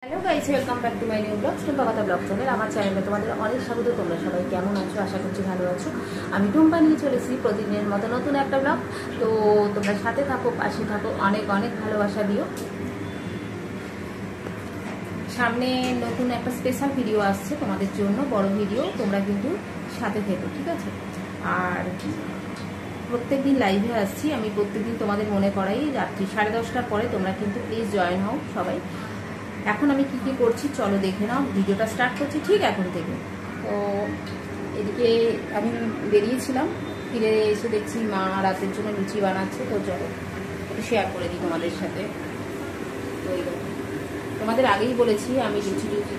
Hello guys, welcome back to my new blog Tumpa কথা blog channel. আমার চ্যানেলে তোমাদের অনেক স্বাগত। তোমরা সবাই কেমন আছো? আশা করছি ভালো আছো। আমি টুম্পা নিয়ে চলেছি প্রতিদিনের মতো নতুন একটা ব্লগ। তো তোমরা সাথে থাকো, পাশে থাকো, অনেক অনেক ভালোবাসা দিও। সামনে নতুন একটা স্পেশাল ভিডিও আসছে তোমাদের জন্য, বড় ভিডিও। তোমরা কিন্তু সাথে থেকো, ঠিক আছে? আর প্রত্যেকদিন লাইভে আসছি আমি, প্রত্যেকদিন তোমাদের মনে করাই রাত্রি 10:30টার পরে তোমরা কিন্তু প্লিজ জয়েন হও সবাই। এখন আমি কি করছি চলো দেখে নাও, ভিডিওটা স্টার্ট করছি ঠিক এখন থেকে। তো এদিকে আমি বেরিয়েছিলাম, ফিরে এসে দেখছি মা রাতের জন্য লুচি বানাচ্ছে। তো চলো একটু শেয়ার করে দিই তোমাদের সাথে। তো তোমাদের আগেই বলেছি আমি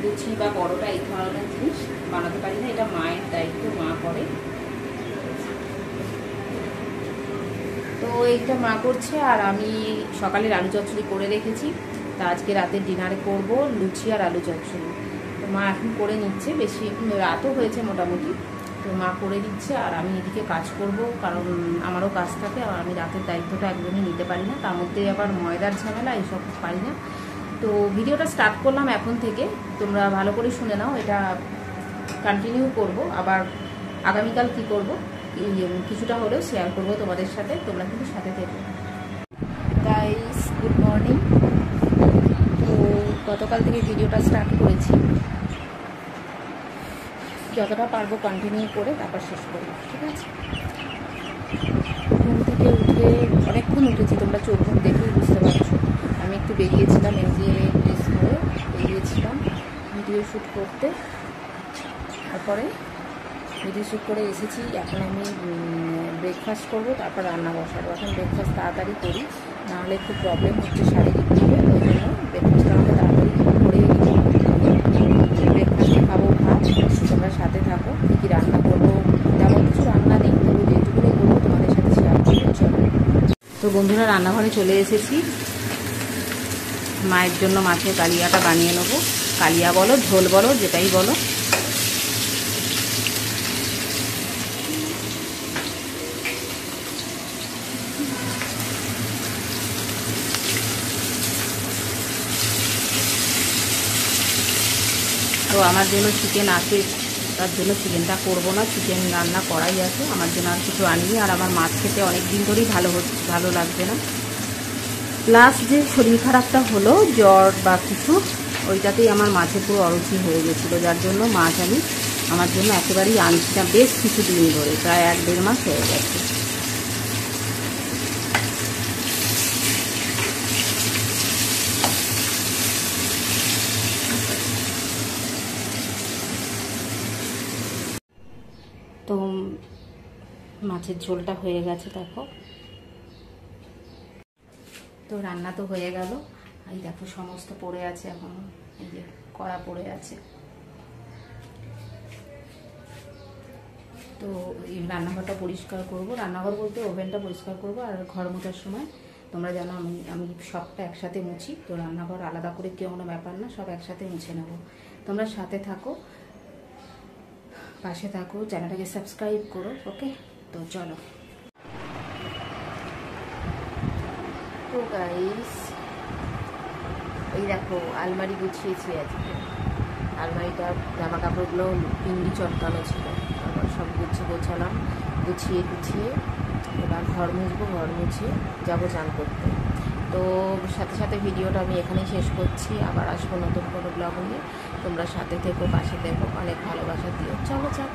লুচি বা পরোটা এই ধরনের জিনিস বানাতে পারি না, এটা মায়ের দায়িত্ব, মা করে। তো এইটা মা করছে, আর আমি সকালের আলু চচ্চড়ি করে রেখেছি। তা আজকে রাতের ডিনারে করব লুচি আর আলু চচ্চড়ি। তো মা এখন করে নিচ্ছে, বেশি রাতও হয়েছে মোটামুটি। তো মা করে দিচ্ছে আর আমি এদিকে কাজ করব, কারণ আমারও কাজ থাকে আর আমি রাতের দায়িত্বটা একদমই নিতে পারি না। তার মধ্যে আবার ময়দার ঝামেলা, এইসব পারি না। তো ভিডিওটা স্টার্ট করলাম এখন থেকে, তোমরা ভালো করে শুনে নাও। এটা কন্টিনিউ করব, আবার আগামীকাল কি করব কিছুটা হলেও শেয়ার করব তোমাদের সাথে। তোমরা কিন্তু সাথে থেকো। Guys, good morning. তো গতকাল থেকে ভিডিওটা স্টার্ট করেছি, যতটা পারবো কন্টিনিউ করে তারপর শেষ করবো, ঠিক আছে? ঘুম থেকে উঠে অনেকক্ষণ উঠেছি, তোমরা চোখ মুখ দেখেই বুঝতে পারছো। আমি একটু বেরিয়েছিলাম, এমজিএ ড্রেস পরে বেরিয়েছিলাম ভিডিও শ্যুট করতে। তারপরে ভিডিও শ্যুট করে এসেছি। এখন আমি ব্রেকফাস্ট করবো, তারপর রান্না বসাবো। এখন ব্রেকফাস্ট তাড়াতাড়ি করি, নাহলে খুব প্রবলেম হচ্ছে শারীরিকভাবে। ওই জন্য ব্রেকফাস্টটা আমাকে তাড়াতাড়ি করে ব্রেকফাস্টে খাবো ভাত। তোমরা সাথে থাকো। কী কী রান্না করবো, তেমন কিছু রান্না নেই, তবু যেটুকুনি করবো তোমাদের সাথে শেয়ার করবো। চলো। তো বন্ধুরা, রান্নাঘরে চলে এসেছি। মায়ের জন্য মাছের কালিয়াটা বানিয়ে নেবো। কালিয়া বলো, ঝোল বলো, যেটাই বলো। তো আমার জন্য চিকেন আছে, তার জন্য চিকেনটা করবো না, চিকেন রান্না করাই আছে। আমার জন্য আর কিছু আনিনি। আর আমার মাছ খেতে অনেক দিন ধরেই ভালো লাগছে না। লাস্ট যে শরীর খারাপটা হলো, জ্বর বা কিছু, ওইটাতেই আমার মাছের পুরো অরুচি হয়ে গেছিলো, যার জন্য মাছ আমি আমার জন্য একেবারেই আনছি না বেশ কিছু দিন ধরে, প্রায় 1-1.5 মাস হয়ে গেছে। তো মাছের ঝোলটা হয়ে গেছে, দেখো। তো রান্না তো হয়ে গেল। এই দেখো সমস্ত পড়ে আছে, এখন এই যে কড়া পড়ে আছে। তো এই রান্নাঘরটা পরিষ্কার করব, রান্নাঘর বলতে ওভেনটা পরিষ্কার করব। আর ঘর মোছার সময় তোমরা জানো আমি সবটা একসাথে মুছি। তো রান্নাঘর আলাদা করে কেউ কোনো ব্যাপার না, সব একসাথে মুছে নেব। তোমরা সাথে থাকো, পাশে থাকো, চ্যানেলটাকে সাবস্ক্রাইব করো, ওকে? তো চলো। তো গাইস, এই দেখো আলমারি গুছিয়েছি আজকে। আলমারিটার জামা কাপড়গুলো পিন্ডি চটকানো ছিল, তারপর সব গোছালাম। গুছিয়ে এবার ঘর মুছবো, ঘর মুছিয়ে যাবো চান করতে। তো সাথে সাথে ভিডিওটা আমি এখানেই শেষ করছি। আবার আসবো নতুন কোনো ব্লগ নিয়ে। তোমরা সাথে থেকো, পাশে থেকো, অনেক ভালোবাসা দিও। চলো চান।